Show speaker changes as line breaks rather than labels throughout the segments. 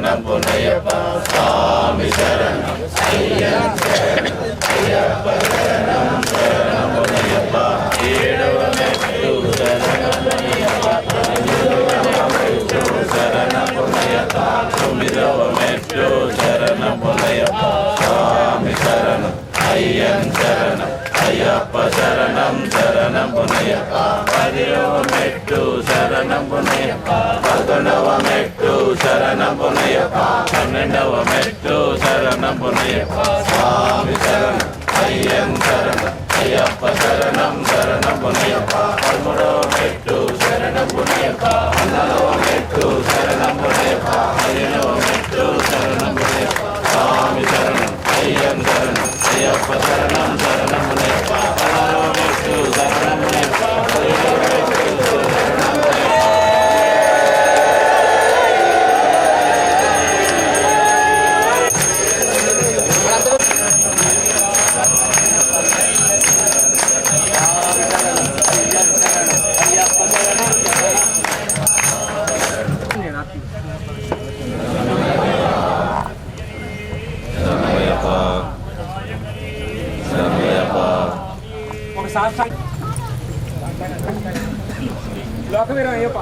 శరణం పునయ్యప్ప స్వామి శరణం అయ్యప్ప శరణం శరణం పునయ్యప్ప ఏడవ మెట్టు శరణం పునయ్యప్ప శరణం పునయ్యప్ప తొమ్మిదవ మెట్టు శరణం పునయ్యప్ప స్వామి శరణం అయ్యన్ శరణం అయ్యప్ప శరణం శరణం పునయ్యప్ప పదివ మెట్టు శరణం పునయ్యప్ప పదకొండవ మెట్టు శరణం పునయ్యప్ప పన్నెండవ మెట్టు శరణం పునయ్యప్ప స్వామి శరణం అయ్యన్ శరణం అయ్యప్ప శరణం శరణం పునయ్యప్ప పదమూడవ మెట్టు శరణం పునయ్యప్ప పద్నాలుగవ మెట్టు శరణం పునయ్యప్ప పదిహేనవ మెట్టు శరణం పునయ్యప్ప స్వామి శరణం అయ్యన్ శరణం అయ్యప్ప శరణం శరణం పునయ్యప్ప పదహారవ మెట్టు శరణం పునయ్యప్ప పదిహేడవ మెట్టు శరణం
లోకవీరం అయ్యప్ప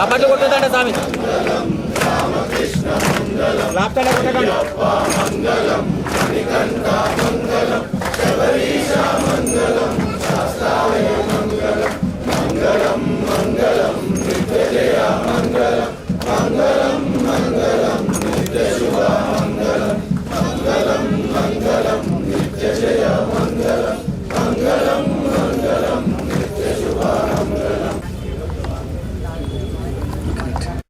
అప్పట్లో కొట్టదండి స్వామి లాప్తాడే కొట్టకండి మంగళం మణికంఠ మంగళం శబరీశ మంగళం శాస్త్రాయ మంగళం మంగళం